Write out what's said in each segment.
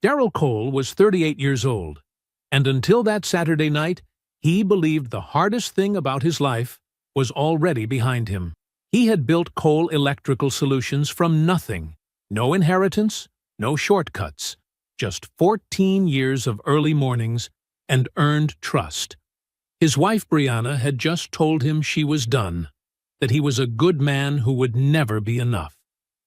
Darrell Cole was 38 years old, and until that Saturday night, he believed the hardest thing about his life was already behind him. He had built Cole Electrical Solutions from nothing. No inheritance, no shortcuts, just 14 years of early mornings and earned trust. His wife Brianna had just told him she was done, that he was a good man who would never be enough,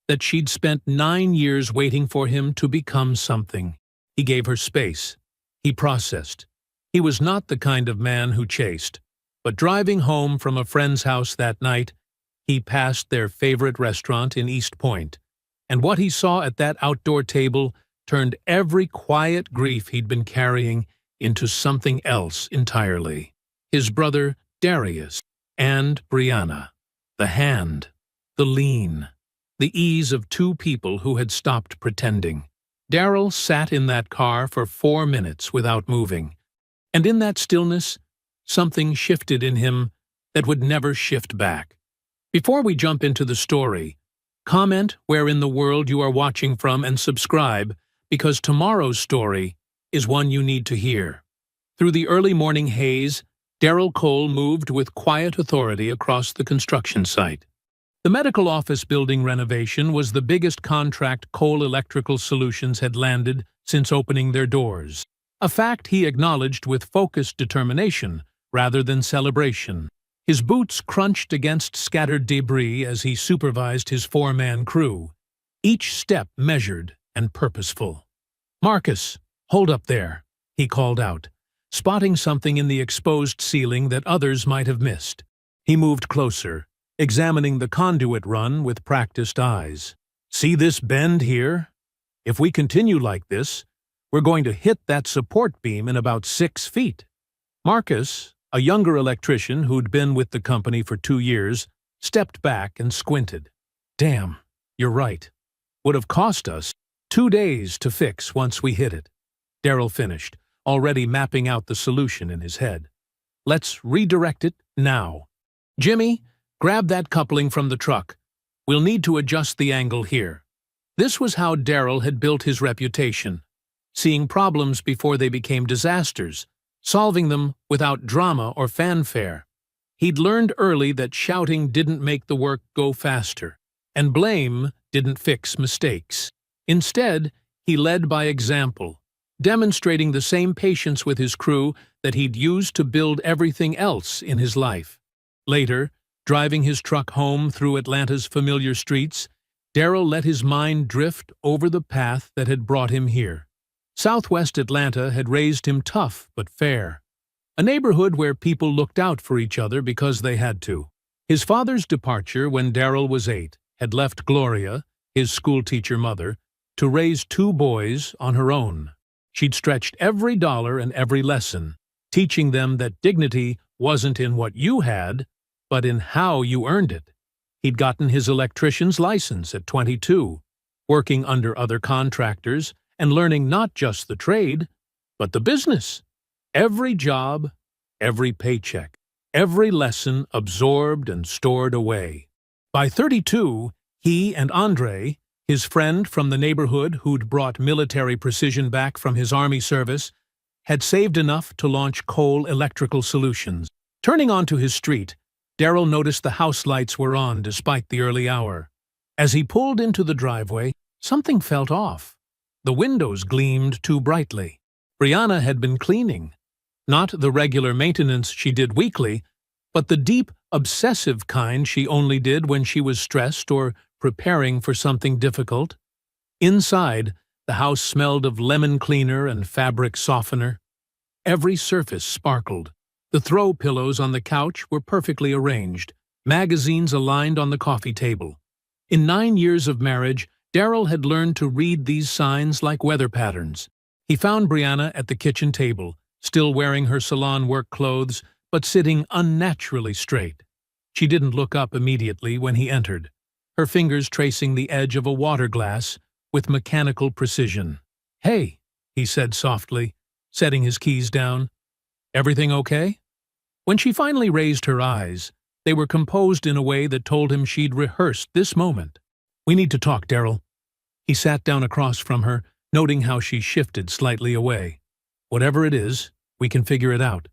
that she'd spent 9 years waiting for him to become something. He gave her space. He processed. He was not the kind of man who chased, but driving home from a friend's house that night, he passed their favorite restaurant in East Point, and what he saw at that outdoor table turned every quiet grief he'd been carrying into something else entirely. His brother Darius and Brianna. The hand, the lean, the ease of two people who had stopped pretending. Darrell sat in that car for 4 minutes without moving, and in that stillness, something shifted in him that would never shift back. Before we jump into the story, comment where in the world you are watching from and subscribe, because tomorrow's story is one you need to hear. Through the early morning haze, Darrell Cole moved with quiet authority across the construction site. The medical office building renovation was the biggest contract Cole Electrical Solutions had landed since opening their doors, a fact he acknowledged with focused determination rather than celebration. His boots crunched against scattered debris as he supervised his 4-man crew, each step measured and purposeful. "Marcus, hold up there," he called out, spotting something in the exposed ceiling that others might have missed. He moved closer, examining the conduit run with practiced eyes. "See this bend here? If we continue like this, we're going to hit that support beam in about 6 feet." Marcus, a younger electrician who'd been with the company for 2 years, stepped back and squinted. "Damn, you're right. Would have cost us 2 days to fix once we hit it." Darrell finished, already mapping out the solution in his head. "Let's redirect it now. Jimmy, grab that coupling from the truck. We'll need to adjust the angle here." This was how Darrell had built his reputation, seeing problems before they became disasters, solving them without drama or fanfare. He'd learned early that shouting didn't make the work go faster, and blame didn't fix mistakes. Instead, he led by example, demonstrating the same patience with his crew that he'd used to build everything else in his life. Later, driving his truck home through Atlanta's familiar streets, Darrell let his mind drift over the path that had brought him here. Southwest Atlanta had raised him tough but fair, a neighborhood where people looked out for each other because they had to. His father's departure when Darrell was 8 had left Gloria, his schoolteacher mother, to raise 2 boys on her own. She'd stretched every dollar and every lesson, teaching them that dignity wasn't in what you had, but in how you earned it. He'd gotten his electrician's license at 22, working under other contractors and learning not just the trade, but the business. Every job, every paycheck, every lesson absorbed and stored away. By 32, he and Andre, his friend from the neighborhood who'd brought military precision back from his Army service, had saved enough to launch Cole Electrical Solutions. Turning onto his street, Darrell noticed the house lights were on despite the early hour. As he pulled into the driveway, something felt off. The windows gleamed too brightly. Brianna had been cleaning. Not the regular maintenance she did weekly, but the deep, obsessive kind she only did when she was stressed or preparing for something difficult. Inside, the house smelled of lemon cleaner and fabric softener. Every surface sparkled. The throw pillows on the couch were perfectly arranged, magazines aligned on the coffee table. In 9 years of marriage, Darrell had learned to read these signs like weather patterns. He found Brianna at the kitchen table, still wearing her salon work clothes, but sitting unnaturally straight. She didn't look up immediately when he entered, her fingers tracing the edge of a water glass with mechanical precision. "Hey," he said softly, setting his keys down. "Everything okay?" When she finally raised her eyes, they were composed in a way that told him she'd rehearsed this moment. "We need to talk, Darrell." He sat down across from her, noting how she shifted slightly away. "Whatever it is, we can figure it out."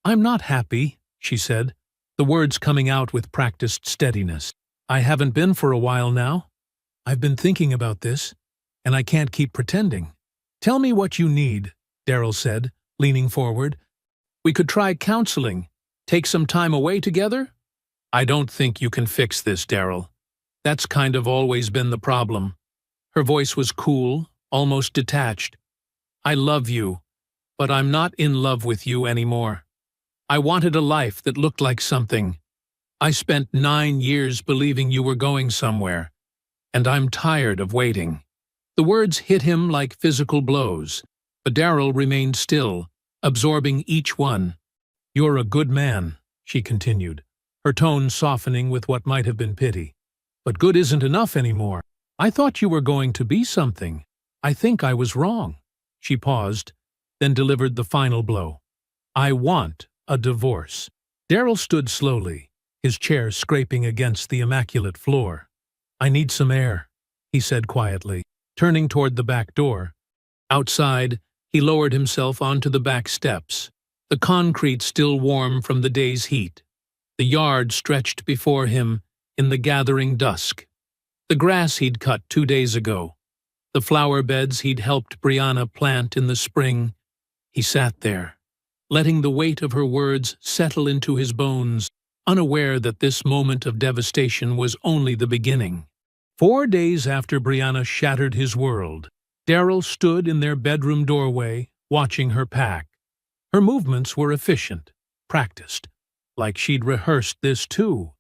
"I'm not happy," she said, the words coming out with practiced steadiness. "I haven't been for a while now. I've been thinking about this, and I can't keep pretending." "Tell me what you need," Daryl said, leaning forward. "We could try counseling. Take some time away together?" "I don't think you can fix this, Daryl. That's kind of always been the problem." Her voice was cool, almost detached. "I love you, but I'm not in love with you anymore. I wanted a life that looked like something. I spent 9 years believing you were going somewhere, and I'm tired of waiting." The words hit him like physical blows, but Daryl remained still, absorbing each one. "You're a good man," she continued, her tone softening with what might have been pity. "But good isn't enough anymore. I thought you were going to be something. I think I was wrong." She paused, then delivered the final blow. "I want a divorce." Daryl stood slowly, his chair scraping against the immaculate floor. "I need some air," he said quietly, turning toward the back door. Outside, he lowered himself onto the back steps, the concrete still warm from the day's heat. The yard stretched before him in the gathering dusk. The grass he'd cut 2 days ago, the flower beds he'd helped Brianna plant in the spring. He sat there, letting the weight of her words settle into his bones, unaware that this moment of devastation was only the beginning. 4 days after Brianna shattered his world, Daryl stood in their bedroom doorway, watching her pack. Her movements were efficient, practiced, like she'd rehearsed this too.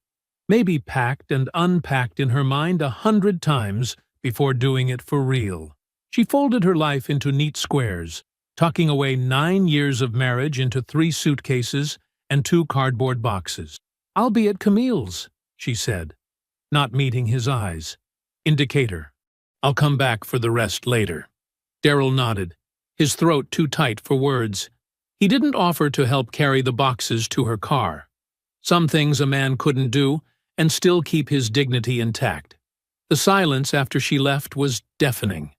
Maybe packed and unpacked in her mind 100 times before doing it for real. She folded her life into neat squares, tucking away 9 years of marriage into 3 suitcases and 2 cardboard boxes. "I'll be at Camille's," she said, not meeting his eyes. Indicator. "I'll come back for the rest later." Daryl nodded, his throat too tight for words. He didn't offer to help carry the boxes to her car. Some things a man couldn't do and still keep his dignity intact. The silence after she left was deafening.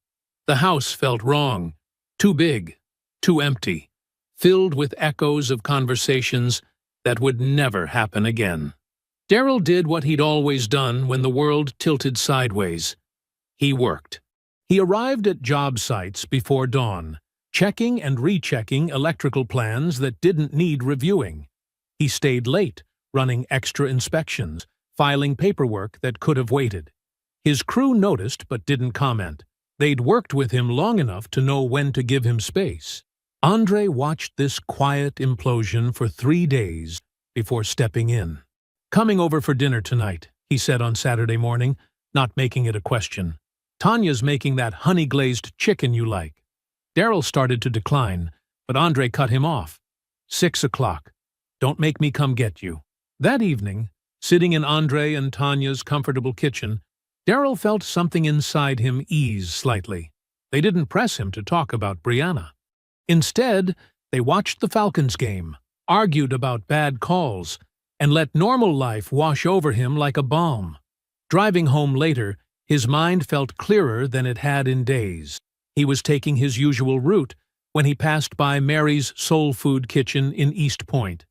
The house felt wrong, too big, too empty, filled with echoes of conversations that would never happen again. Daryl did what he'd always done when the world tilted sideways. He worked. He arrived at job sites before dawn, checking and rechecking electrical plans that didn't need reviewing. He stayed late, running extra inspections, filing paperwork that could have waited. His crew noticed but didn't comment. They'd worked with him long enough to know when to give him space. Andre watched this quiet implosion for 3 days before stepping in. "Coming over for dinner tonight," he said on Saturday morning, not making it a question. "Tanya's making that honey-glazed chicken you like." Daryl started to decline, but Andre cut him off. 6 o'clock. Don't make me come get you." That evening, sitting in Andre and Tanya's comfortable kitchen, Daryl felt something inside him ease slightly. They didn't press him to talk about Brianna. Instead, they watched the Falcons game, argued about bad calls, and let normal life wash over him like a balm. Driving home later, his mind felt clearer than it had in days. He was taking his usual route when he passed by Mary's Soul Food Kitchen in East Point,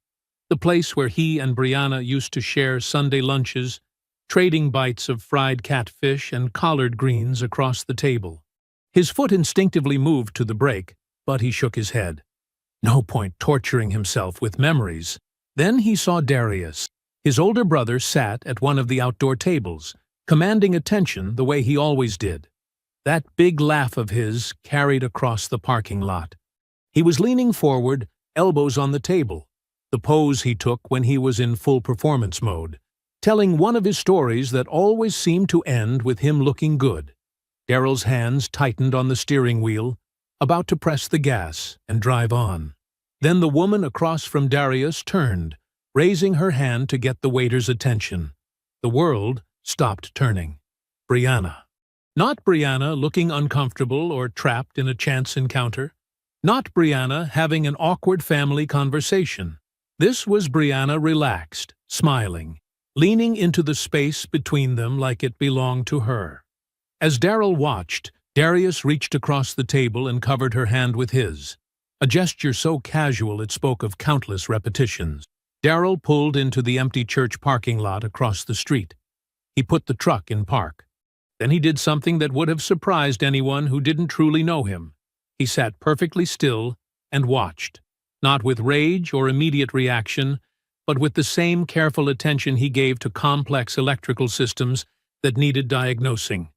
the place where he and Brianna used to share Sunday lunches, trading bites of fried catfish and collard greens across the table. His foot instinctively moved to the brake, but he shook his head. No point torturing himself with memories. Then he saw Darius. His older brother sat at one of the outdoor tables, commanding attention the way he always did. That big laugh of his carried across the parking lot. He was leaning forward, elbows on the table, the pose he took when he was in full performance mode, telling one of his stories that always seemed to end with him looking good. Daryl's hands tightened on the steering wheel, about to press the gas and drive on. Then the woman across from Darius turned, raising her hand to get the waiter's attention. The world stopped turning. Brianna. Not Brianna looking uncomfortable or trapped in a chance encounter. Not Brianna having an awkward family conversation. This was Brianna relaxed, smiling, leaning into the space between them like it belonged to her. As Daryl watched, Darius reached across the table and covered her hand with his, a gesture so casual it spoke of countless repetitions. Darrell pulled into the empty church parking lot across the street. He put the truck in park. Then he did something that would have surprised anyone who didn't truly know him. He sat perfectly still and watched, not with rage or immediate reaction, but with the same careful attention he gave to complex electrical systems that needed diagnosing.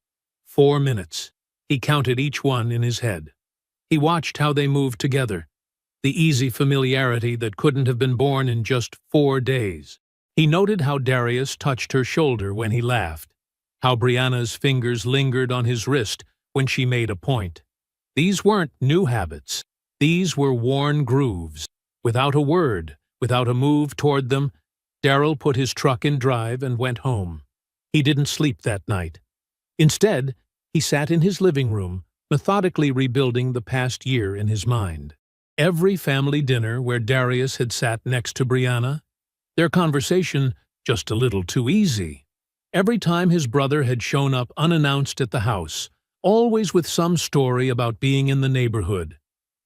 4 minutes. He counted each one in his head. He watched how they moved together, the easy familiarity that couldn't have been born in just 4 days. He noted how Darius touched her shoulder when he laughed, how Brianna's fingers lingered on his wrist when she made a point. These weren't new habits. These were worn grooves. Without a word, without a move toward them, Darrell put his truck in drive and went home. He didn't sleep that night. Instead, he sat in his living room, methodically rebuilding the past year in his mind. Every family dinner where Darius had sat next to Brianna, their conversation just a little too easy. Every time his brother had shown up unannounced at the house, always with some story about being in the neighborhood.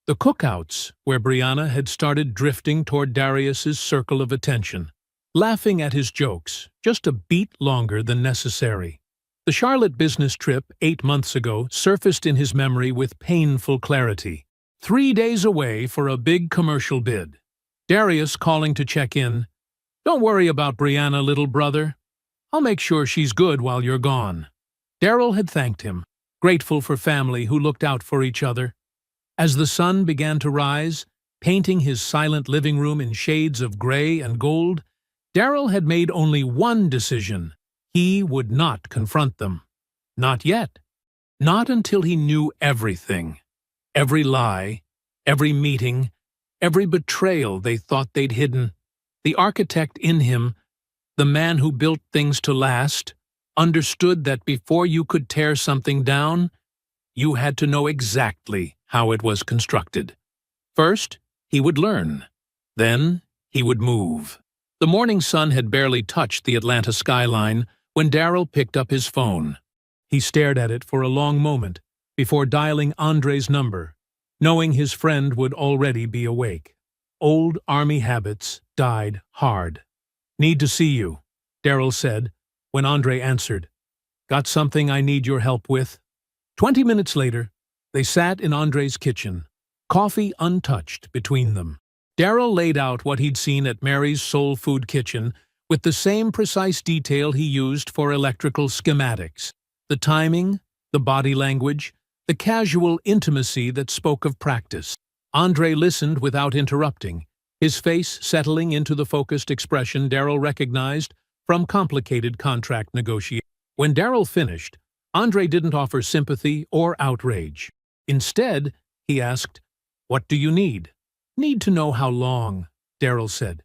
The cookouts, where Brianna had started drifting toward Darius's circle of attention, laughing at his jokes just a beat longer than necessary. The Charlotte business trip 8 months ago surfaced in his memory with painful clarity. 3 days away for a big commercial bid. Darius calling to check in. "Don't worry about Brianna, little brother. I'll make sure she's good while you're gone." Darrell had thanked him, grateful for family who looked out for each other. As the sun began to rise, painting his silent living room in shades of gray and gold, Darrell had made only one decision. He would not confront them. Not yet. Not until he knew everything. Every lie, every meeting, every betrayal they thought they'd hidden. The architect in him, the man who built things to last, understood that before you could tear something down, you had to know exactly how it was constructed. First, he would learn. Then, he would move. The morning sun had barely touched the Atlanta skyline when Darrell picked up his phone. He stared at it for a long moment before dialing Andre's number, knowing his friend would already be awake. Old Army habits died hard. "Need to see you," Darrell said when Andre answered. "Got something I need your help with?" 20 minutes later, they sat in Andre's kitchen, coffee untouched between them. Darrell laid out what he'd seen at Mary's Soul Food Kitchen with the same precise detail he used for electrical schematics. The timing, the body language, the casual intimacy that spoke of practice. Andre listened without interrupting, his face settling into the focused expression Darrell recognized from complicated contract negotiations. When Darrell finished, Andre didn't offer sympathy or outrage. Instead, he asked, "What do you need?" "Need to know how long," Darrell said.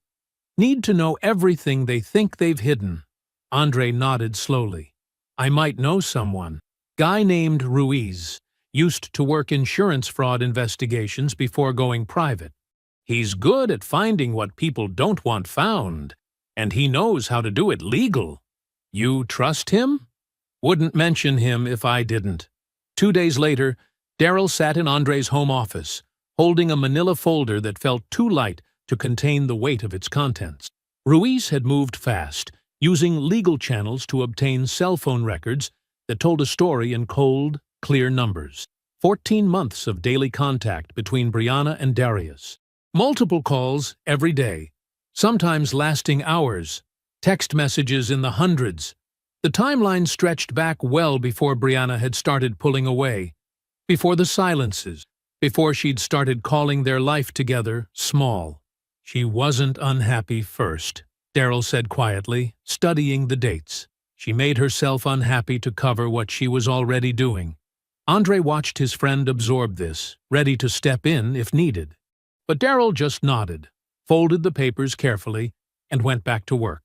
"Need to know everything they think they've hidden." Andre nodded slowly. "I might know someone. Guy named Ruiz. Used to work insurance fraud investigations before going private. He's good at finding what people don't want found, and he knows how to do it legal. You trust him?" "Wouldn't mention him if I didn't." 2 days later, Darrell sat in Andre's home office, holding a manila folder that felt too light to contain the weight of its contents. Ruiz had moved fast, using legal channels to obtain cell phone records that told a story in cold, clear numbers. 14 months of daily contact between Brianna and Darius. Multiple calls every day, sometimes lasting hours, text messages in the hundreds. The timeline stretched back well before Brianna had started pulling away, before the silences, before she'd started calling their life together small. "She wasn't unhappy first," Darrell said quietly, studying the dates. "She made herself unhappy to cover what she was already doing." Andre watched his friend absorb this, ready to step in if needed. But Darrell just nodded, folded the papers carefully, and went back to work.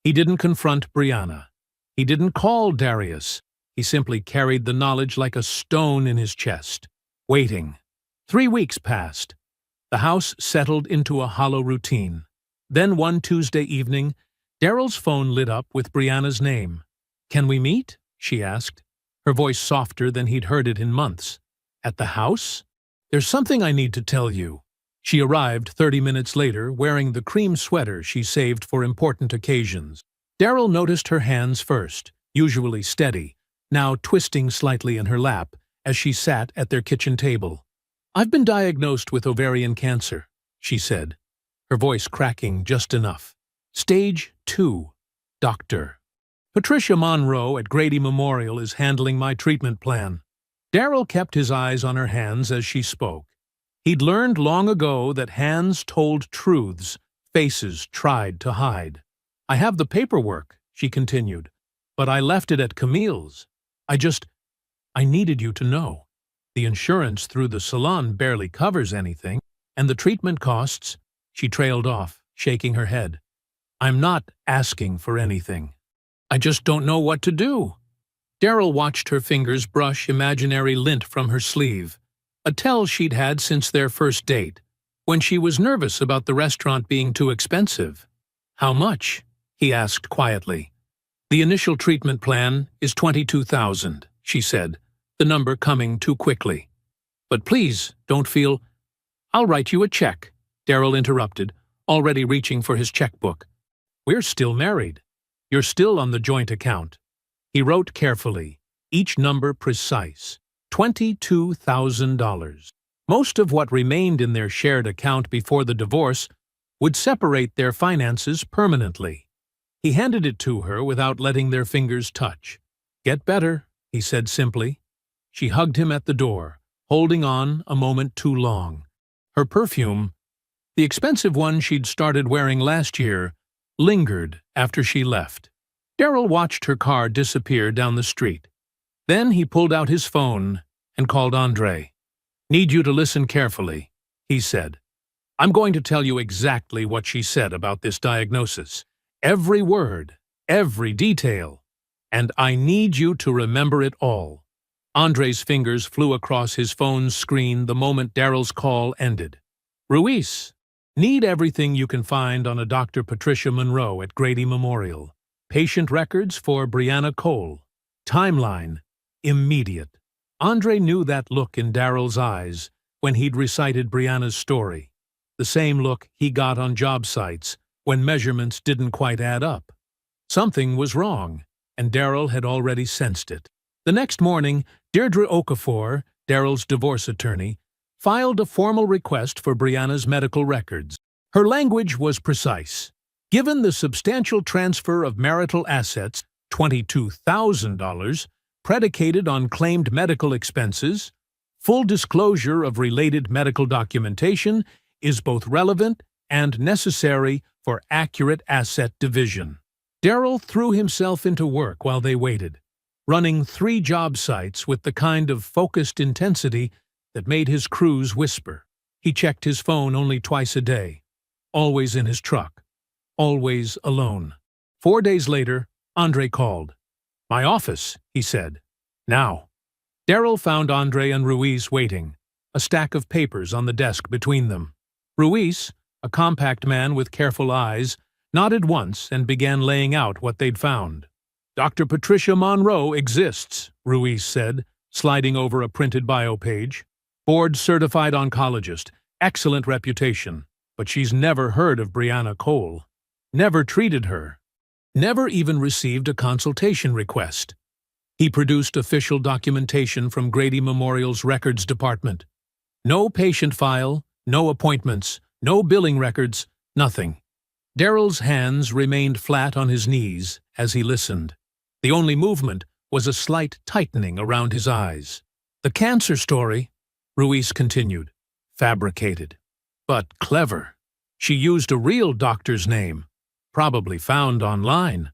He didn't confront Brianna. He didn't call Darius. He simply carried the knowledge like a stone in his chest, waiting. 3 weeks passed. The house settled into a hollow routine. Then one Tuesday evening, Darrell's phone lit up with Brianna's name. "Can we meet?" she asked. her voice softer than he'd heard it in months. "At the house? There's something I need to tell you." She arrived 30 minutes later, wearing the cream sweater she saved for important occasions. Daryl noticed her hands first, usually steady, now twisting slightly in her lap as she sat at their kitchen table. "I've been diagnosed with ovarian cancer," she said, her voice cracking just enough. "Stage 2, doctor. Patricia Monroe at Grady Memorial is handling my treatment plan." Daryl kept his eyes on her hands as she spoke. He'd learned long ago that hands told truths faces tried to hide. "I have the paperwork," she continued, "but I left it at Camille's. I needed you to know. The insurance through the salon barely covers anything, and the treatment costs—" She trailed off, shaking her head. "I'm not asking for anything. I just don't know what to do." Daryl watched her fingers brush imaginary lint from her sleeve, a tell she'd had since their first date, when she was nervous about the restaurant being too expensive. "How much?" he asked quietly. "The initial treatment plan is $22,000, she said, the number coming too quickly. "But please, don't feel—" "I'll write you a check," Daryl interrupted, already reaching for his checkbook. "We're still married. You're still on the joint account." He wrote carefully, each number precise. $22,000. Most of what remained in their shared account before the divorce would separate their finances permanently. He handed it to her without letting their fingers touch. "Get better," he said simply. She hugged him at the door, holding on a moment too long. Her perfume, the expensive one she'd started wearing last year, lingered after she left. Daryl watched her car disappear down the street. Then he pulled out his phone and called Andre. "Need you to listen carefully," he said. "I'm going to tell you exactly what she said about this diagnosis. Every word, every detail. And I need you to remember it all." Andre's fingers flew across his phone's screen the moment Daryl's call ended. "Ruiz, need everything you can find on a Dr. Patricia Monroe at Grady Memorial. Patient records for Brianna Cole. Timeline, immediate." Andre knew that look in Daryl's eyes when he'd recited Brianna's story, the same look he got on job sites when measurements didn't quite add up. Something was wrong, and Daryl had already sensed it. The next morning, Deirdre Okafor, Daryl's divorce attorney, filed a formal request for Brianna's medical records. Her language was precise. Given the substantial transfer of marital assets, $22,000, predicated on claimed medical expenses, full disclosure of related medical documentation is both relevant and necessary for accurate asset division. Daryl threw himself into work while they waited, running 3 job sites with the kind of focused intensity that made his crews whisper. He checked his phone only twice a day, always in his truck, always alone. 4 days later, Andre called. "My office," he said. "Now." Daryl found Andre and Ruiz waiting, a stack of papers on the desk between them. Ruiz, a compact man with careful eyes, nodded once and began laying out what they'd found. "Dr. Patricia Monroe exists," Ruiz said, sliding over a printed bio page. "Board-certified oncologist, excellent reputation, but she's never heard of Brianna Cole. Never treated her. Never even received a consultation request." He produced official documentation from Grady Memorial's records department. No patient file, no appointments, no billing records, nothing. Daryl's hands remained flat on his knees as he listened. The only movement was a slight tightening around his eyes. "The cancer story," Ruiz continued, "fabricated. But clever. She used a real doctor's name, probably found online.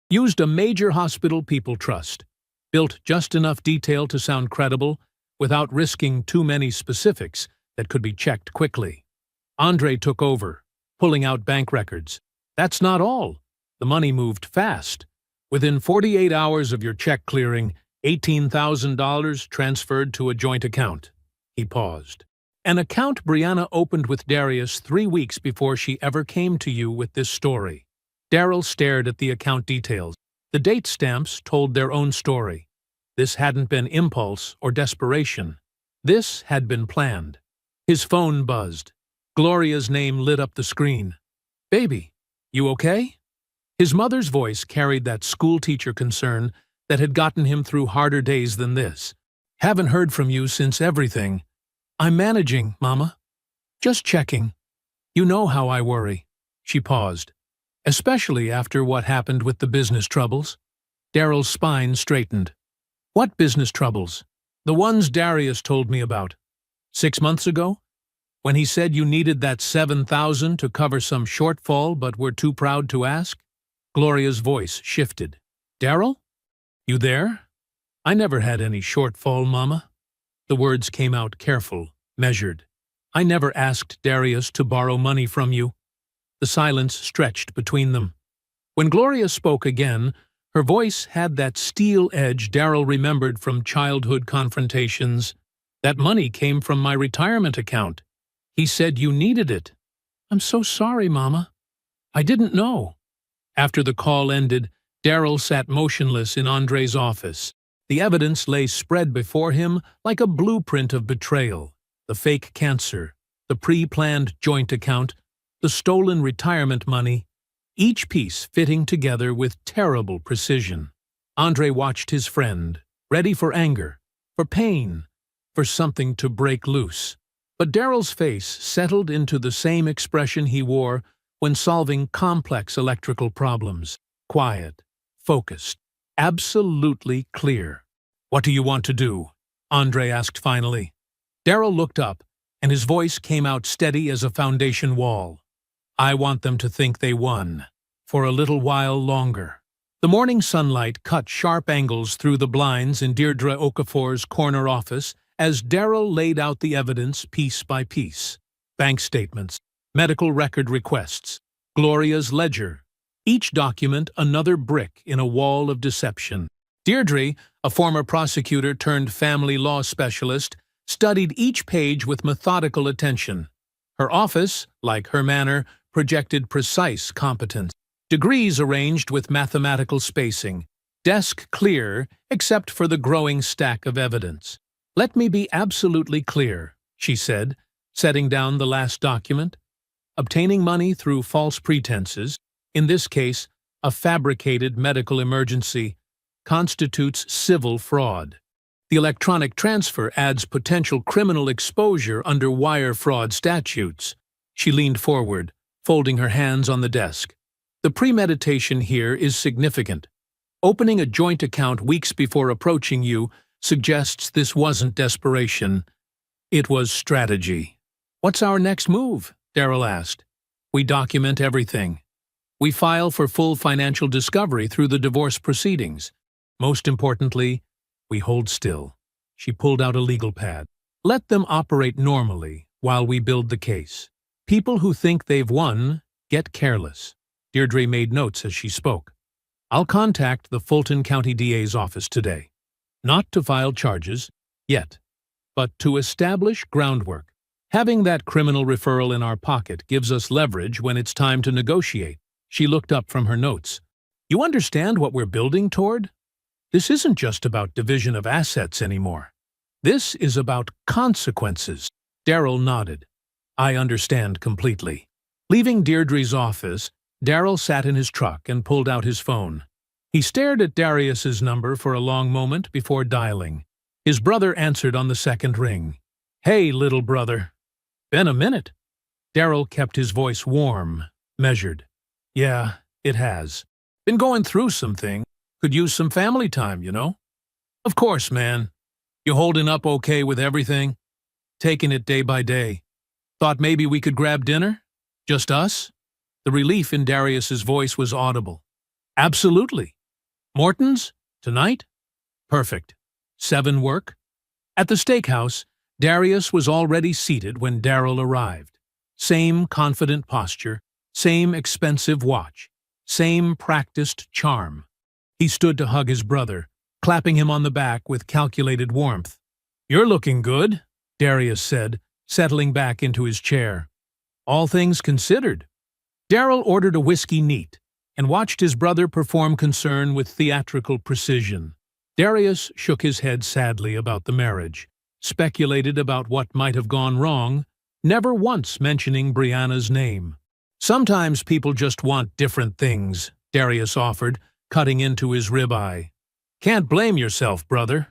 Used a major hospital people trust. Built just enough detail to sound credible without risking too many specifics that could be checked quickly. Andre took over, pulling out bank records. That's not all. The money moved fast. Within 48 hours of your check clearing, $18,000 transferred to a joint account." He paused. "An account Brianna opened with Darius 3 weeks before she ever came to you with this story." Daryl stared at the account details. The date stamps told their own story. This hadn't been impulse or desperation. This had been planned. His phone buzzed. Gloria's name lit up the screen. "Baby, you okay?" His mother's voice carried that schoolteacher concern that had gotten him through harder days than this. "Haven't heard from you since everything." "I'm managing, Mama. Just checking. You know how I worry." She paused. "Especially after what happened with the business troubles." Daryl's spine straightened. "What business troubles?" "The ones Darius told me about. 6 months ago? When he said you needed that $7,000 to cover some shortfall but were too proud to ask?" Gloria's voice shifted. "Daryl? You there?" "I never had any shortfall, Mama." The words came out careful, measured. "I never asked Darius to borrow money from you." The silence stretched between them. When Gloria spoke again, her voice had that steel edge Daryl remembered from childhood confrontations. "That money came from my retirement account. He said you needed it." "I'm so sorry, Mama. I didn't know." After the call ended, Daryl sat motionless in Andre's office. The evidence lay spread before him like a blueprint of betrayal. The fake cancer, the pre-planned joint account, the stolen retirement money, each piece fitting together with terrible precision. Andre watched his friend, ready for anger, for pain, for something to break loose. But Daryl's face settled into the same expression he wore when solving complex electrical problems. Quiet, focused, absolutely clear. "What do you want to do?" Andre asked finally. Daryl looked up, and his voice came out steady as a foundation wall. "I want them to think they won. For a little while longer." The morning sunlight cut sharp angles through the blinds in Deirdre Okafor's corner office as Daryl laid out the evidence piece by piece. Bank statements, medical record requests, Gloria's ledger. Each document another brick in a wall of deception. Deirdre, a former prosecutor turned family law specialist, studied each page with methodical attention. Her office, like her manner, projected precise competence. Degrees arranged with mathematical spacing. Desk clear, except for the growing stack of evidence. "Let me be absolutely clear," she said, setting down the last document. "Obtaining money through false pretenses, in this case, a fabricated medical emergency, constitutes civil fraud. The electronic transfer adds potential criminal exposure under wire fraud statutes." She leaned forward, folding her hands on the desk. "The premeditation here is significant. Opening a joint account weeks before approaching you suggests this wasn't desperation. It was strategy." "What's our next move?" Daryl asked. "We document everything. We file for full financial discovery through the divorce proceedings. Most importantly, we hold still." She pulled out a legal pad. "Let them operate normally while we build the case. People who think they've won get careless." Deirdre made notes as she spoke. "I'll contact the Fulton County DA's office today. Not to file charges, yet, but to establish groundwork. Having that criminal referral in our pocket gives us leverage when it's time to negotiate." She looked up from her notes. "You understand what we're building toward? This isn't just about division of assets anymore. This is about consequences." Daryl nodded. "I understand completely." Leaving Deirdre's office, Daryl sat in his truck and pulled out his phone. He stared at Darius's number for a long moment before dialing. His brother answered on the second ring. "Hey, little brother." "Been a minute." Daryl kept his voice warm, measured. "Yeah, it has. Been going through something. Could use some family time, you know." "Of course, man. You holding up okay with everything?" "Taking it day by day. Thought maybe we could grab dinner? Just us?" The relief in Darius's voice was audible. "Absolutely. Morton's? Tonight? Perfect. 7 work?" At the steakhouse, Darius was already seated when Daryl arrived. Same confident posture, same expensive watch, same practiced charm. He stood to hug his brother, clapping him on the back with calculated warmth. "You're looking good," Darius said, settling back into his chair. "All things considered." Daryl ordered a whiskey neat and watched his brother perform concern with theatrical precision. Darius shook his head sadly about the marriage, speculated about what might have gone wrong, never once mentioning Brianna's name. "Sometimes people just want different things," Darius offered, cutting into his ribeye. "Can't blame yourself, brother."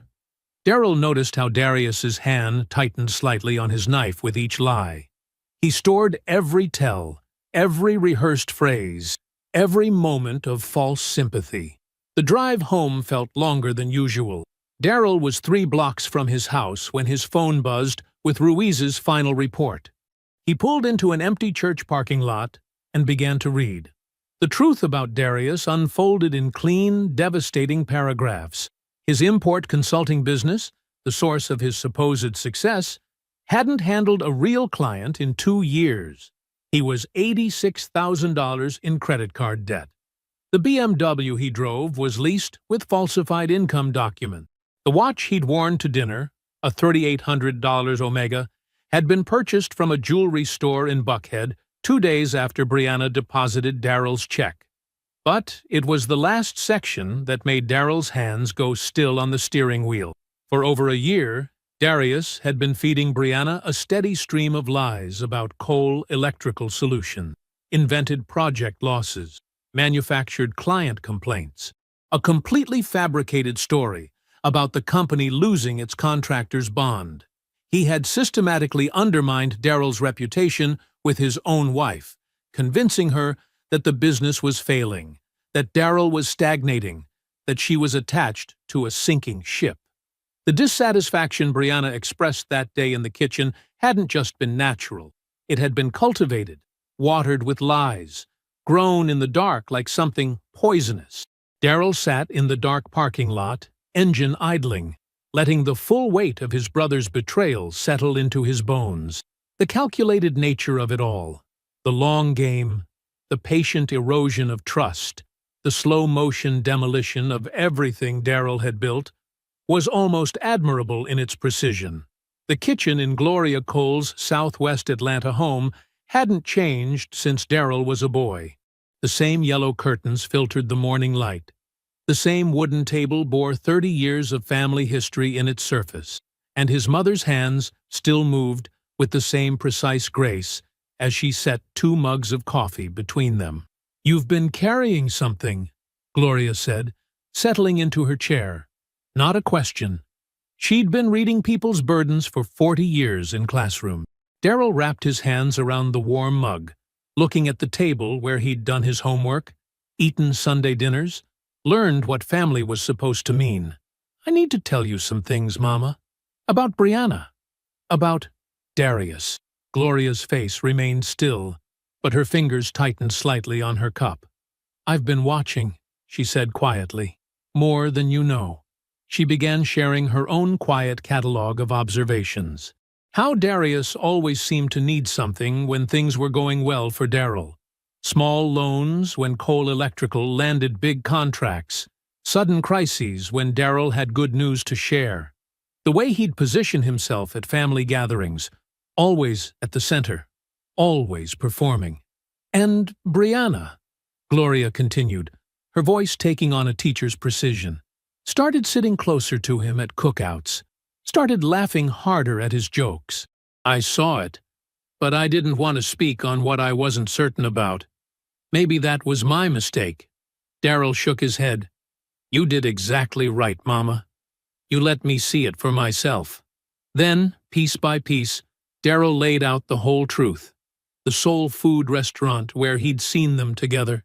Darryl noticed how Darius's hand tightened slightly on his knife with each lie. He stored every tell, every rehearsed phrase, every moment of false sympathy. The drive home felt longer than usual. Darryl was 3 blocks from his house when his phone buzzed with Ruiz's final report. He pulled into an empty church parking lot and began to read. The truth about Darius unfolded in clean, devastating paragraphs. His import consulting business, the source of his supposed success, hadn't handled a real client in 2 years. He was $86,000 in credit card debt. The BMW he drove was leased with falsified income documents. The watch he'd worn to dinner, a $3,800 Omega, had been purchased from a jewelry store in Buckhead 2 days after Brianna deposited Darryl's check. But it was the last section that made Darryl's hands go still on the steering wheel. For over a year, Darius had been feeding Brianna a steady stream of lies about Cole Electrical Solutions, invented project losses, manufactured client complaints, a completely fabricated story about the company losing its contractor's bond. He had systematically undermined Darryl's reputation with his own wife, convincing her that the business was failing, that Darryl was stagnating, that she was attached to a sinking ship. The dissatisfaction Brianna expressed that day in the kitchen hadn't just been natural. It had been cultivated, watered with lies, grown in the dark like something poisonous. Darryl sat in the dark parking lot, engine idling, letting the full weight of his brother's betrayal settle into his bones. The calculated nature of it all, the long game, the patient erosion of trust, the slow-motion demolition of everything Darryl had built, was almost admirable in its precision. The kitchen in Gloria Cole's southwest Atlanta home hadn't changed since Darryl was a boy. The same yellow curtains filtered the morning light. The same wooden table bore 30 years of family history in its surface, and his mother's hands still moved with the same precise grace as she set 2 mugs of coffee between them. "You've been carrying something," Gloria said, settling into her chair. Not a question. She'd been reading people's burdens for 40 years in classroom. Darryl wrapped his hands around the warm mug, looking at the table where he'd done his homework, eaten Sunday dinners, learned what family was supposed to mean. "I need to tell you some things, Mama. About Brianna. About Darius." Gloria's face remained still, but her fingers tightened slightly on her cup. "I've been watching," she said quietly. "More than you know." She began sharing her own quiet catalog of observations. How Darius always seemed to need something when things were going well for Darryl. Small loans when Cole Electrical landed big contracts. Sudden crises when Darryl had good news to share. The way he'd position himself at family gatherings, always at the center, always performing. "And Brianna," Gloria continued, her voice taking on a teacher's precision, "started sitting closer to him at cookouts, started laughing harder at his jokes. I saw it, but I didn't want to speak on what I wasn't certain about. Maybe that was my mistake." Darryl shook his head. "You did exactly right, Mama. You let me see it for myself." Then, piece by piece, Darryl laid out the whole truth. The soul food restaurant where he'd seen them together.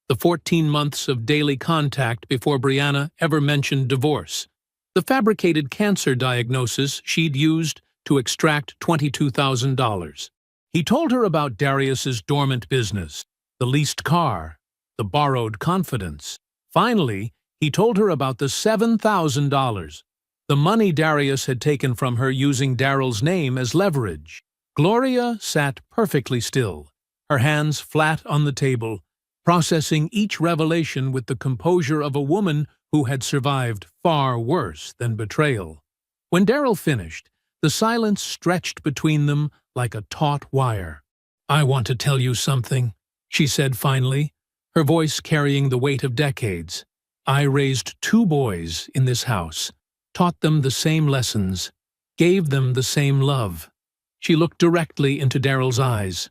The 14 months of daily contact before Brianna ever mentioned divorce. The fabricated cancer diagnosis she'd used to extract $22,000. He told her about Darius's dormant business, the leased car, the borrowed confidence. Finally, he told her about the $7,000, the money Darius had taken from her using Darryl's name as leverage. Gloria sat perfectly still, her hands flat on the table, processing each revelation with the composure of a woman who had survived far worse than betrayal. When Darryl finished, the silence stretched between them like a taut wire. "I want to tell you something," she said finally, her voice carrying the weight of decades. I raised 2 boys in this house, taught them the same lessons, gave them the same love. She looked directly into Daryl's eyes.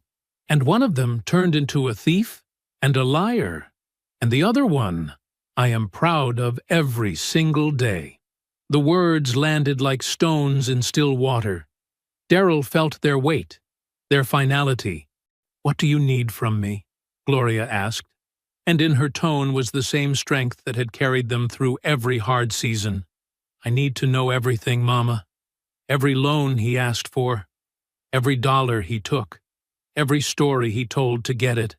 And one of them turned into a thief and a liar. And the other one I am proud of every single day. The words landed like stones in still water. Daryl felt their weight, their finality. "What do you need from me?" Gloria asked, and in her tone was the same strength that had carried them through every hard season. "I need to know everything, Mama. Every loan he asked for, every dollar he took, every story he told to get it.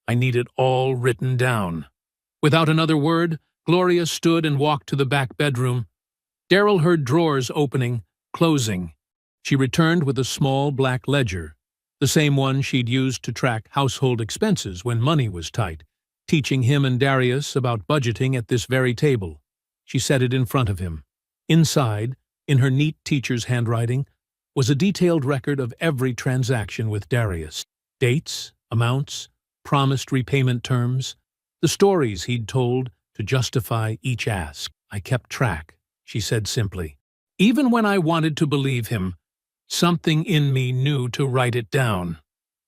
I need it all written down." Without another word, Gloria stood and walked to the back bedroom. Daryl heard drawers opening, closing. She returned with a small black ledger, the same one she'd used to track household expenses when money was tight, teaching him and Darius about budgeting at this very table. She set it in front of him. Inside, in her neat teacher's handwriting, was a detailed record of every transaction with Darius. Dates, amounts, promised repayment terms, the stories he'd told to justify each ask. "I kept track," she said simply. "Even when I wanted to believe him, something in me knew to write it down."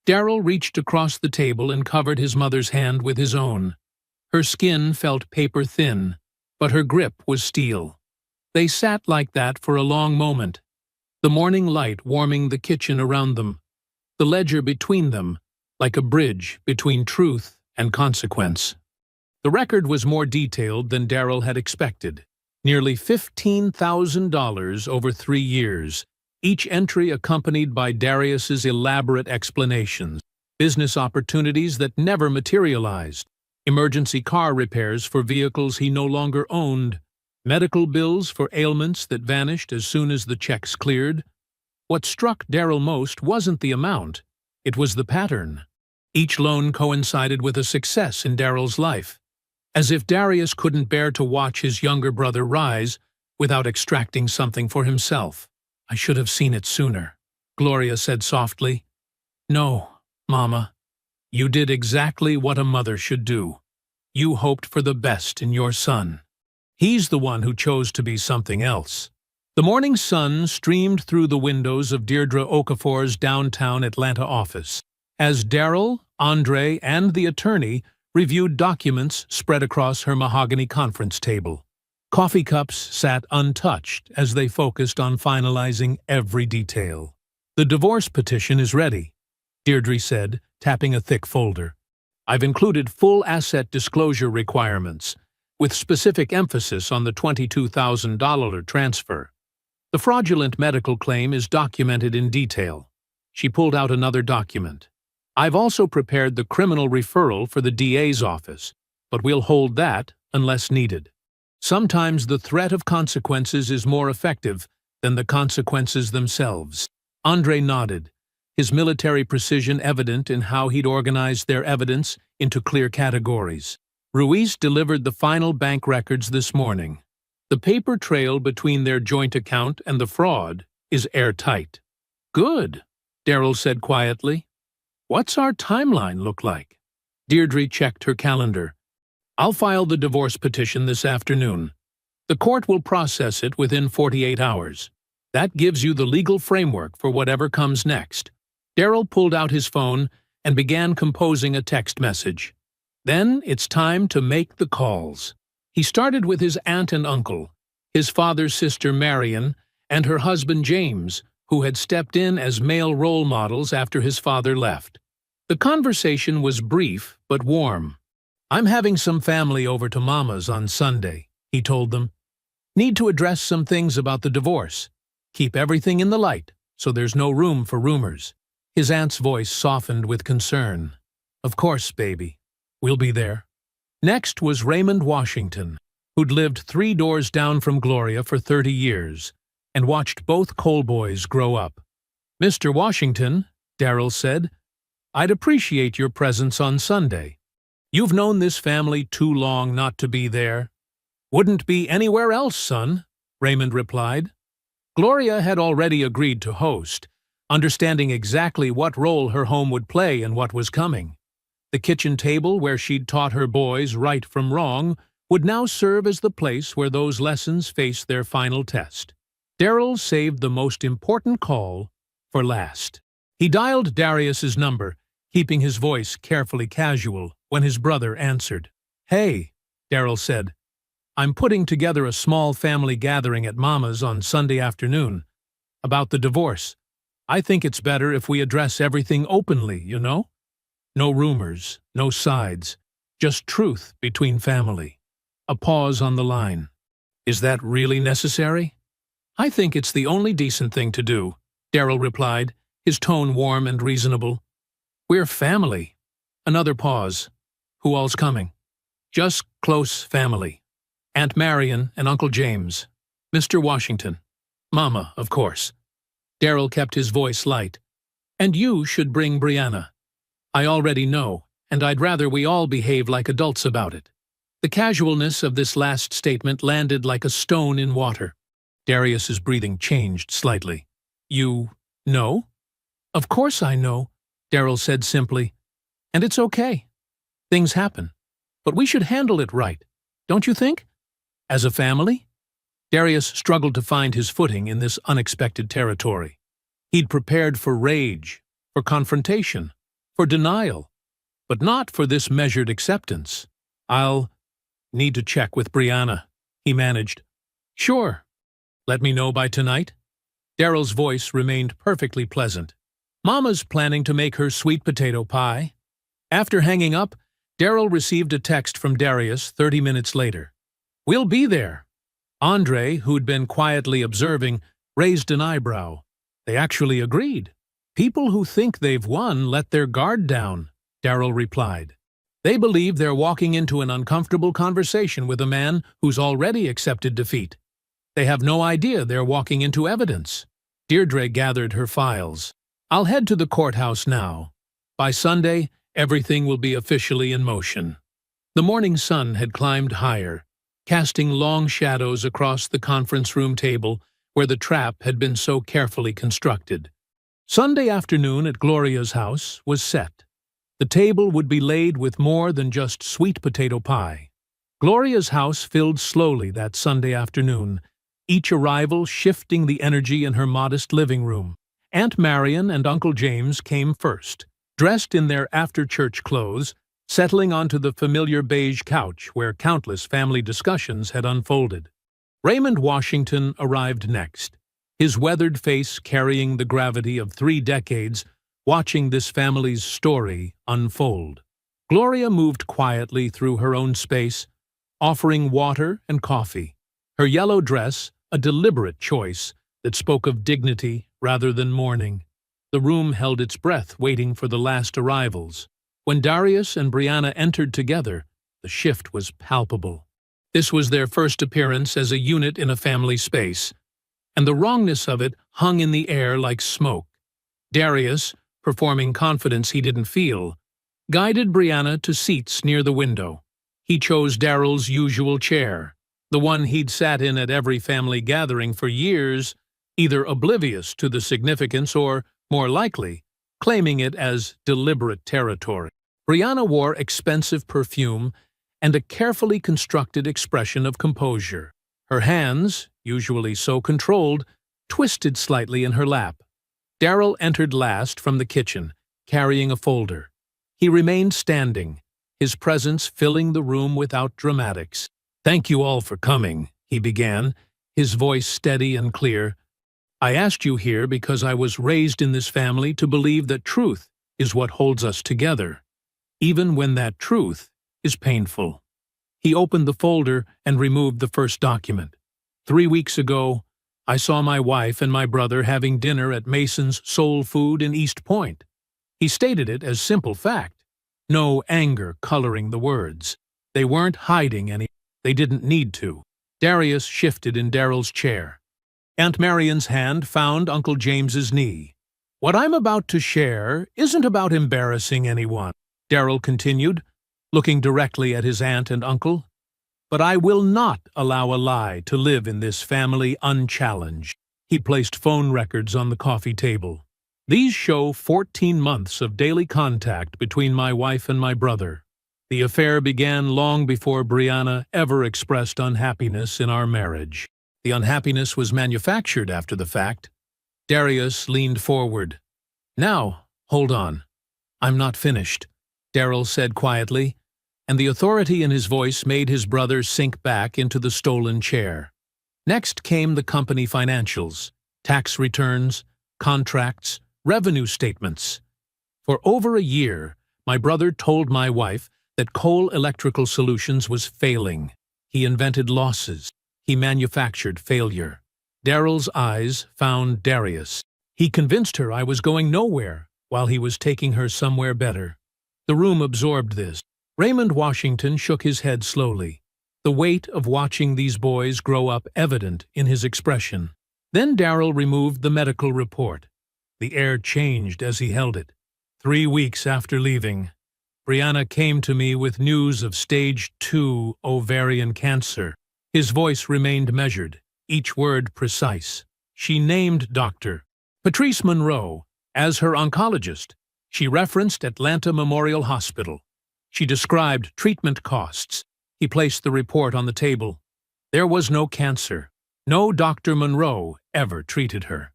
Daryl reached across the table and covered his mother's hand with his own. Her skin felt paper-thin, but her grip was steel. They sat like that for a long moment, the morning light warming the kitchen around them, the ledger between them, like a bridge between truth and consequence. The record was more detailed than Daryl had expected. Nearly $15,000 over 3 years, each entry accompanied by Darius's elaborate explanations, business opportunities that never materialized, emergency car repairs for vehicles he no longer owned, medical bills for ailments that vanished as soon as the checks cleared. What struck Daryl most wasn't the amount, it was the pattern. Each loan coincided with a success in Daryl's life, as if Darius couldn't bear to watch his younger brother rise without extracting something for himself. "I should have seen it sooner," Gloria said softly. "No, Mama. You did exactly what a mother should do. You hoped for the best in your son. He's the one who chose to be something else." The morning sun streamed through the windows of Deirdre Okafor's downtown Atlanta office, as Daryl, Andre, and the attorney reviewed documents spread across her mahogany conference table. Coffee cups sat untouched as they focused on finalizing every detail. "The divorce petition is ready," Deirdre said, tapping a thick folder. "I've included full asset disclosure requirements, with specific emphasis on the $22,000 transfer. The fraudulent medical claim is documented in detail." She pulled out another document. "I've also prepared the criminal referral for the DA's office, but we'll hold that unless needed. Sometimes the threat of consequences is more effective than the consequences themselves." Andre nodded, his military precision evident in how he'd organized their evidence into clear categories. Ruiz delivered the final bank records this morning. The paper trail between their joint account and the fraud is airtight. "Good," Daryl said quietly. "What's our timeline look like?" Deirdre checked her calendar. "I'll file the divorce petition this afternoon. The court will process it within 48 hours. That gives you the legal framework for whatever comes next." Daryl pulled out his phone and began composing a text message. "Then it's time to make the calls." He started with his aunt and uncle, his father's sister Marion, and her husband James, who had stepped in as male role models after his father left. The conversation was brief but warm. "I'm having some family over to Mama's on Sunday," he told them. "Need to address some things about the divorce. Keep everything in the light, so there's no room for rumors." His aunt's voice softened with concern. "Of course, baby. We'll be there." Next was Raymond Washington, who'd lived 3 doors down from Gloria for 30 years, and watched both Cole boys grow up. "Mr. Washington," Daryl said, "I'd appreciate your presence on Sunday. You've known this family too long not to be there." "Wouldn't be anywhere else, son," Raymond replied. Gloria had already agreed to host, understanding exactly what role her home would play in what was coming. The kitchen table where she'd taught her boys right from wrong would now serve as the place where those lessons faced their final test. Daryl saved the most important call for last. He dialed Darius's number, keeping his voice carefully casual, when his brother answered. "Hey," Daryl said. "I'm putting together a small family gathering at Mama's on Sunday afternoon. About the divorce. I think it's better if we address everything openly, you know? No rumors, no sides, just truth between family." A pause on the line. "Is that really necessary?" "I think it's the only decent thing to do," Daryl replied, his tone warm and reasonable. "We're family." Another pause. "Who all's coming?" "Just close family. Aunt Marion and Uncle James. Mr. Washington. Mama, of course." Daryl kept his voice light. "And you should bring Brianna. I already know, and I'd rather we all behave like adults about it." The casualness of this last statement landed like a stone in water. Darius's breathing changed slightly. "You know?" "Of course I know," Daryl said simply. "And it's okay. Things happen. But we should handle it right, don't you think? As a family?" Darius struggled to find his footing in this unexpected territory. He'd prepared for rage, for confrontation, for denial, but not for this measured acceptance. "I'll need to check with Brianna," he managed. "Sure. Let me know by tonight." Daryl's voice remained perfectly pleasant. "Mama's planning to make her sweet potato pie." After hanging up, Daryl received a text from Darius 30 minutes later. "We'll be there." Andre, who'd been quietly observing, raised an eyebrow. They actually agreed. "People who think they've won let their guard down," Daryl replied. "They believe they're walking into an uncomfortable conversation with a man who's already accepted defeat. They have no idea they're walking into evidence." Deirdre gathered her files. "I'll head to the courthouse now. By Sunday, everything will be officially in motion." The morning sun had climbed higher, casting long shadows across the conference room table where the trap had been so carefully constructed. Sunday afternoon at Gloria's house was set. The table would be laid with more than just sweet potato pie. Gloria's house filled slowly that Sunday afternoon, each arrival shifting the energy in her modest living room. Aunt Marion and Uncle James came first, dressed in their after-church clothes, settling onto the familiar beige couch where countless family discussions had unfolded. Raymond Washington arrived next, his weathered face carrying the gravity of 3 decades, watching this family's story unfold. Gloria moved quietly through her own space, offering water and coffee. Her yellow dress, a deliberate choice that spoke of dignity rather than mourning. The room held its breath waiting for the last arrivals. When Darius and Brianna entered together, the shift was palpable. This was their first appearance as a unit in a family space, and the wrongness of it hung in the air like smoke. Darius, performing confidence he didn't feel, guided Brianna to seats near the window. He chose Daryl's usual chair, the one he'd sat in at every family gathering for years, either oblivious to the significance or, more likely, claiming it as deliberate territory. Brianna wore expensive perfume and a carefully constructed expression of composure. Her hands, usually so controlled, twisted slightly in her lap. Daryl entered last from the kitchen, carrying a folder. He remained standing, his presence filling the room without dramatics. "Thank you all for coming," he began, his voice steady and clear. "I asked you here because I was raised in this family to believe that truth is what holds us together, even when that truth is painful." He opened the folder and removed the first document. 3 weeks ago, I saw my wife and my brother having dinner at Mason's Soul Food in East Point. He stated it as simple fact. No anger coloring the words. They weren't hiding any. They didn't need to. Darius shifted in Daryl's chair. Aunt Marion's hand found Uncle James's knee. "What I'm about to share isn't about embarrassing anyone," Daryl continued, looking directly at his aunt and uncle. "But I will not allow a lie to live in this family unchallenged." He placed phone records on the coffee table. "These show 14 months of daily contact between my wife and my brother. The affair began long before Brianna ever expressed unhappiness in our marriage. The unhappiness was manufactured after the fact. Darius leaned forward. "Now, hold on. I'm not finished," Darrell said quietly, and the authority in his voice made his brother sink back into the stolen chair. Next came the company financials, tax returns, contracts, revenue statements. For over a year, my brother told my wife that Cole Electrical Solutions was failing. He invented losses. He manufactured failure. Darrell's eyes found Darius. He convinced her I was going nowhere while he was taking her somewhere better. The room absorbed this. Raymond Washington shook his head slowly, the weight of watching these boys grow up evident in his expression. Then Darrell removed the medical report. The air changed as he held it. 3 weeks after leaving, Brianna came to me with news of stage 2 ovarian cancer. His voice remained measured, each word precise. She named Dr. Patrice Monroe as her oncologist. She referenced Atlanta Memorial Hospital. She described treatment costs. He placed the report on the table. There was no cancer. No Dr. Monroe ever treated her.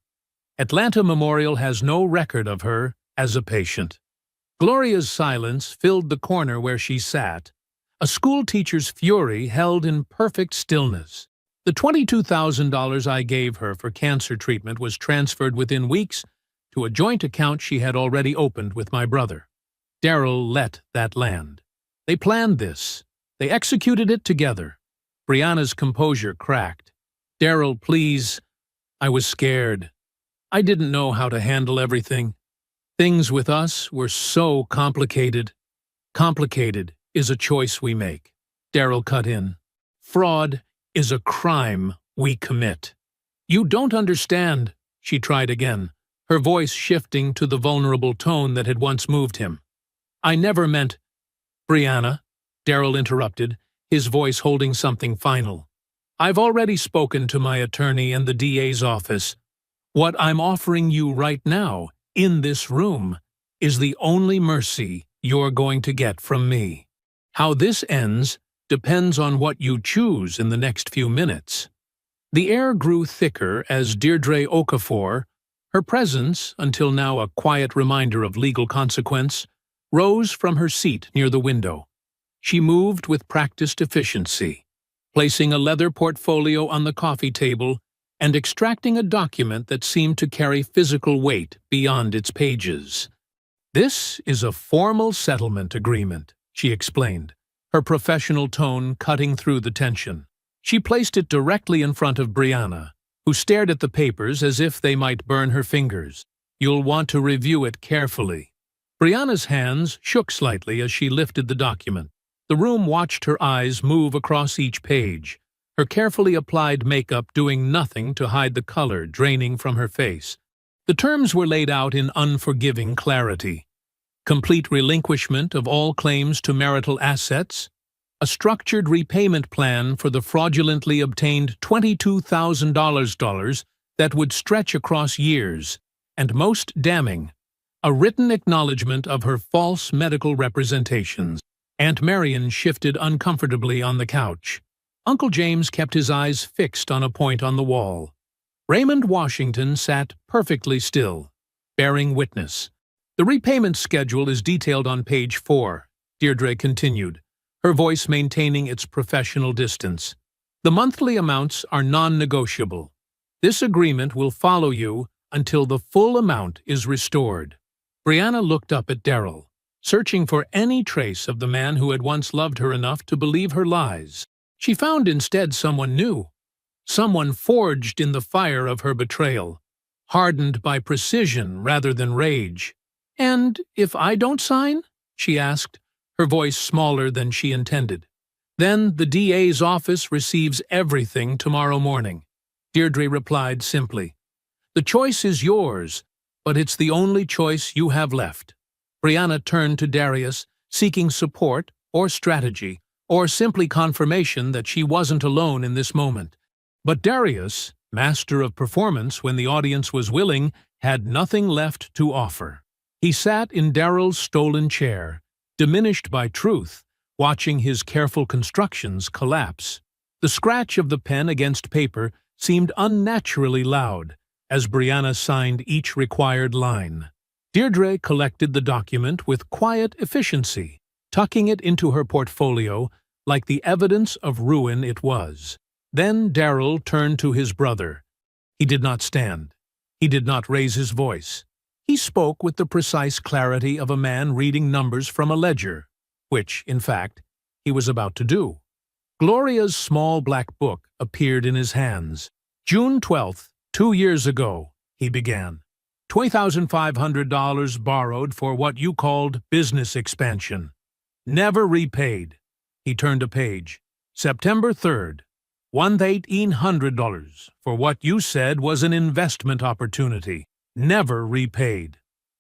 Atlanta Memorial has no record of her as a patient. Gloria's silence filled the corner where she sat, a schoolteacher's fury held in perfect stillness. The $22,000 I gave her for cancer treatment was transferred within weeks to a joint account she had already opened with my brother. Darrell let that land. They planned this. They executed it together. Brianna's composure cracked. "Darrell, please. I was scared. I didn't know how to handle everything. Things with us were so complicated." "Complicated is a choice we make," Darrell cut in. "Fraud is a crime we commit." "You don't understand," she tried again, her voice shifting to the vulnerable tone that had once moved him. "I never meant—" "Brianna," Darrell interrupted, his voice holding something final. "I've already spoken to my attorney and the DA's office. What I'm offering you right now, in this room, is the only mercy you're going to get from me. How this ends depends on what you choose in the next few minutes." The air grew thicker as Deirdre Okafor, her presence, until now a quiet reminder of legal consequence, rose from her seat near the window. She moved with practiced efficiency, placing a leather portfolio on the coffee table and extracting a document that seemed to carry physical weight beyond its pages. "This is a formal settlement agreement," she explained, her professional tone cutting through the tension. She placed it directly in front of Brianna, who stared at the papers as if they might burn her fingers. "You'll want to review it carefully." Brianna's hands shook slightly as she lifted the document. The room watched her eyes move across each page, her carefully applied makeup doing nothing to hide the color draining from her face. The terms were laid out in unforgiving clarity. Complete relinquishment of all claims to marital assets, a structured repayment plan for the fraudulently obtained $22,000 that would stretch across years, and most damning, a written acknowledgement of her false medical representations. Aunt Marion shifted uncomfortably on the couch. Uncle James kept his eyes fixed on a point on the wall. Raymond Washington sat perfectly still, bearing witness. "The repayment schedule is detailed on page 4, Deirdre continued, her voice maintaining its professional distance. "The monthly amounts are non-negotiable. This agreement will follow you until the full amount is restored." Brianna looked up at Darrell, searching for any trace of the man who had once loved her enough to believe her lies. She found instead someone new, someone forged in the fire of her betrayal, hardened by precision rather than rage. "And if I don't sign?" she asked, her voice smaller than she intended. "Then the DA's office receives everything tomorrow morning," Deirdre replied simply. "The choice is yours, but it's the only choice you have left." Brianna turned to Darius, seeking support or strategy, or simply confirmation that she wasn't alone in this moment. But Darius, master of performance when the audience was willing, had nothing left to offer. He sat in Darrell's stolen chair, diminished by truth, watching his careful constructions collapse. The scratch of the pen against paper seemed unnaturally loud as Brianna signed each required line. Deirdre collected the document with quiet efficiency, tucking it into her portfolio like the evidence of ruin it was. Then Darrell turned to his brother. He did not stand. He did not raise his voice. He spoke with the precise clarity of a man reading numbers from a ledger, which, in fact, he was about to do. Gloria's small black book appeared in his hands. "June 12th, 2 years ago," he began. $20,500 borrowed for what you called business expansion. Never repaid." He turned a page. "September 3rd, $1,800 for what you said was an investment opportunity. Never repaid."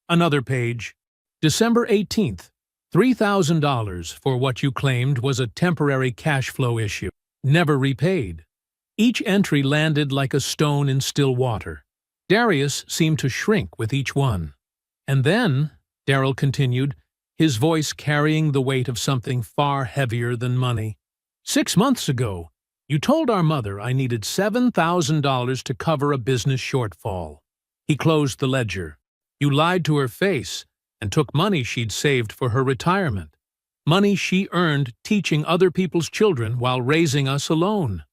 Another page. "December 18th, $3,000 for what you claimed was a temporary cash flow issue. Never repaid." Each entry landed like a stone in still water. Darius seemed to shrink with each one. "And then," Darrell continued, his voice carrying the weight of something far heavier than money, "6 months ago, you told our mother I needed $7,000 to cover a business shortfall." He closed the ledger. "You lied to her face and took money she'd saved for her retirement. Money she earned teaching other people's children while raising us alone."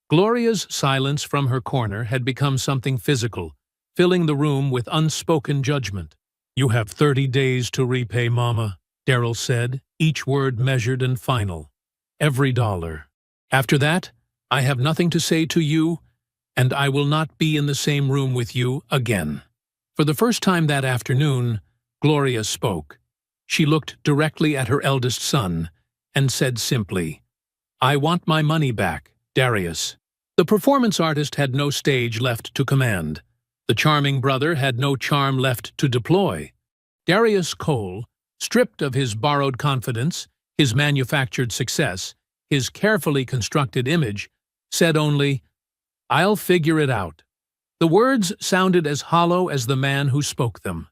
Gloria's silence from her corner had become something physical, filling the room with unspoken judgment. "You have 30 days to repay, Mama," Darrell said, each word measured and final. "Every dollar. After that, I have nothing to say to you, and I will not be in the same room with you again." For the first time that afternoon, Gloria spoke. She looked directly at her eldest son and said simply, "I want my money back, Darius." The performance artist had no stage left to command. The charming brother had no charm left to deploy. Darius Cole, stripped of his borrowed confidence, his manufactured success, his carefully constructed image, said only, "I'll figure it out." The words sounded as hollow as the man who spoke them.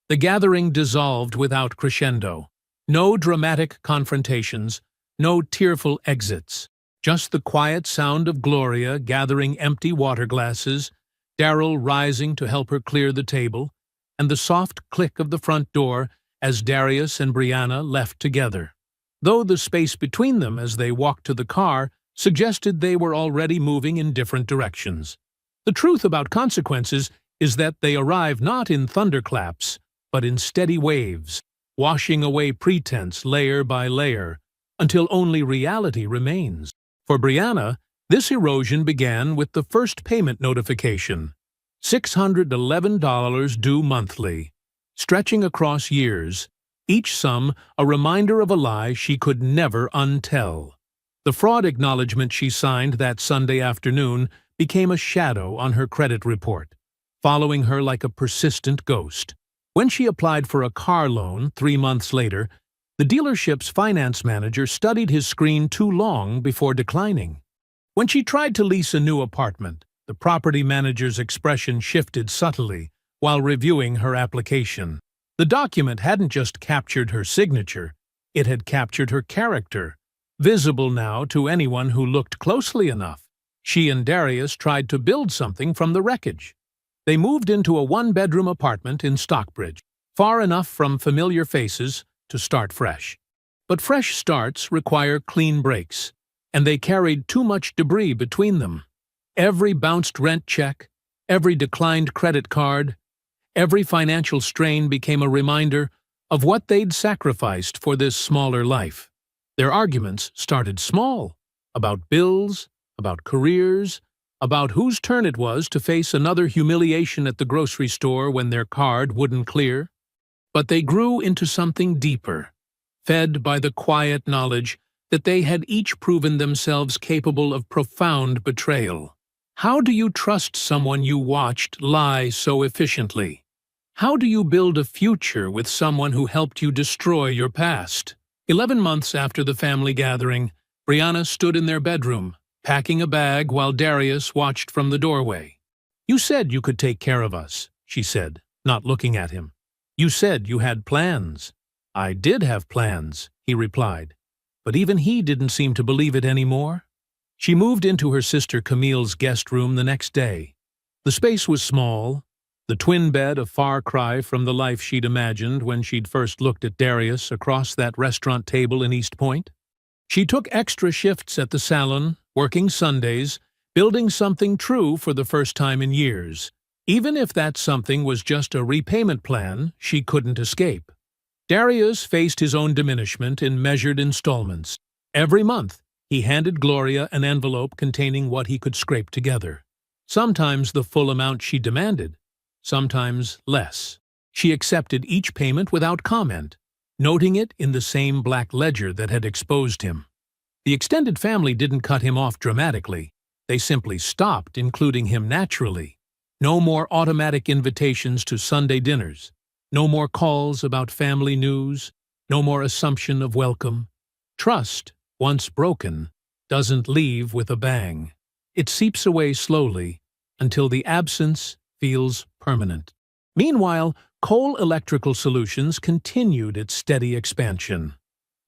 The gathering dissolved without crescendo. No dramatic confrontations, no tearful exits. Just the quiet sound of Gloria gathering empty water glasses, Darrell rising to help her clear the table, and the soft click of the front door as Darius and Brianna left together. Though the space between them as they walked to the car suggested they were already moving in different directions. The truth about consequences is that they arrive not in thunderclaps, but in steady waves, washing away pretense layer by layer, until only reality remains. For Brianna, this erosion began with the first payment notification, $611 due monthly, stretching across years, each sum a reminder of a lie she could never untell. The fraud acknowledgement she signed that Sunday afternoon became a shadow on her credit report, following her like a persistent ghost. When she applied for a car loan 3 months later, the dealership's finance manager studied his screen too long before declining. When she tried to lease a new apartment, the property manager's expression shifted subtly while reviewing her application. The document hadn't just captured her signature, it had captured her character, visible now to anyone who looked closely enough. She and Darius tried to build something from the wreckage. They moved into a one-bedroom apartment in Stockbridge, far enough from familiar faces to start fresh. But fresh starts require clean breaks, and they carried too much debris between them. Every bounced rent check, every declined credit card, every financial strain became a reminder of what they'd sacrificed for this smaller life. Their arguments started small, about bills, about careers, about whose turn it was to face another humiliation at the grocery store when their card wouldn't clear. But they grew into something deeper, fed by the quiet knowledge that they had each proven themselves capable of profound betrayal. How do you trust someone you watched lie so efficiently? How do you build a future with someone who helped you destroy your past? 11 months after the family gathering, Brianna stood in their bedroom, packing a bag while Darius watched from the doorway. "You said you could take care of us," she said, not looking at him. "You said you had plans." "I did have plans," he replied. but even he didn't seem to believe it anymore. She moved into her sister Camille's guest room the next day. The space was small, the twin bed a far cry from the life she'd imagined when she'd first looked at Darius across that restaurant table in East Point. She took extra shifts at the salon, working Sundays, building something true for the first time in years. Even if that something was just a repayment plan she couldn't escape. Darius faced his own diminishment in measured installments. Every month, he handed Gloria an envelope containing what he could scrape together. Sometimes the full amount she demanded, sometimes less. She accepted each payment without comment, noting it in the same black ledger that had exposed him. The extended family didn't cut him off dramatically. They simply stopped including him naturally. No more automatic invitations to Sunday dinners. No more calls about family news. No more assumption of welcome. Trust, once broken, doesn't leave with a bang. It seeps away slowly until the absence feels permanent. Meanwhile, Cole Electrical Solutions continued its steady expansion.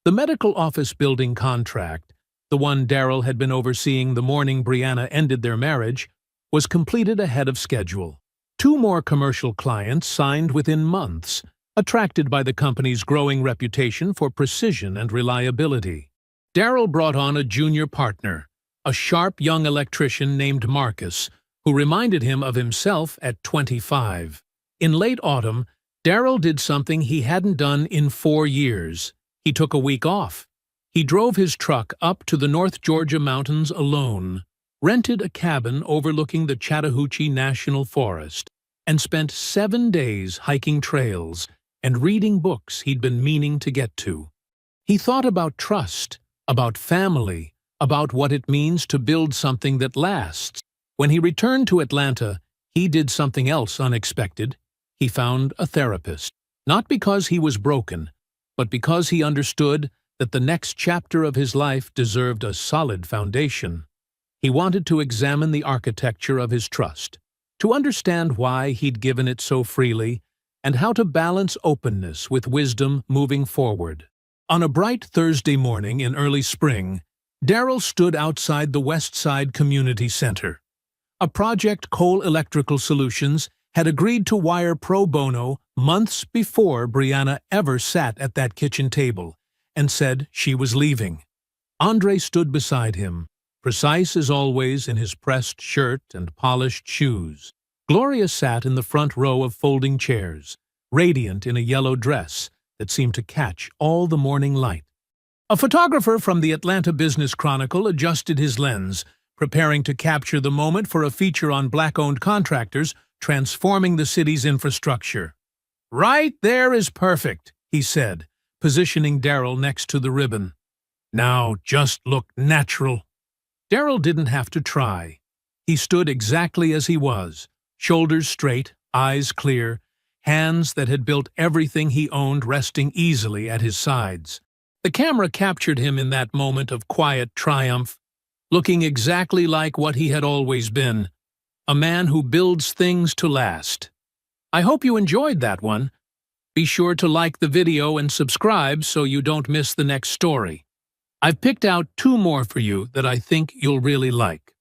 The medical office building contract, the one Daryl had been overseeing the morning Brianna ended their marriage, was completed ahead of schedule. 2 more commercial clients signed within months, attracted by the company's growing reputation for precision and reliability. Daryl brought on a junior partner, a sharp young electrician named Marcus, who reminded him of himself at 25. In late autumn, Daryl did something he hadn't done in 4 years. He took a week off. He drove his truck up to the North Georgia mountains alone, rented a cabin overlooking the Chattahoochee National Forest, and spent 7 days hiking trails and reading books he'd been meaning to get to. He thought about trust, about family, about what it means to build something that lasts. When he returned to Atlanta, he did something else unexpected. He found a therapist, not because he was broken, but because he understood that the next chapter of his life deserved a solid foundation. He wanted to examine the architecture of his trust, to understand why he'd given it so freely, and how to balance openness with wisdom moving forward. On a bright Thursday morning in early spring, Daryl stood outside the West Side Community Center. A project Cole Electrical Solutions had agreed to wire pro bono months before Brianna ever sat at that kitchen table, and said she was leaving. Andre stood beside him, precise as always in his pressed shirt and polished shoes. Gloria sat in the front row of folding chairs, radiant in a yellow dress that seemed to catch all the morning light. A photographer from the Atlanta Business Chronicle adjusted his lens, preparing to capture the moment for a feature on black-owned contractors transforming the city's infrastructure. "Right there is perfect," he said, positioning Daryl next to the ribbon. "Now just look natural." Daryl didn't have to try. He stood exactly as he was, shoulders straight, eyes clear, hands that had built everything he owned resting easily at his sides. The camera captured him in that moment of quiet triumph, looking exactly like what he had always been, a man who builds things to last. I hope you enjoyed that one. Be sure to like the video and subscribe so you don't miss the next story. I've picked out 2 more for you that I think you'll really like.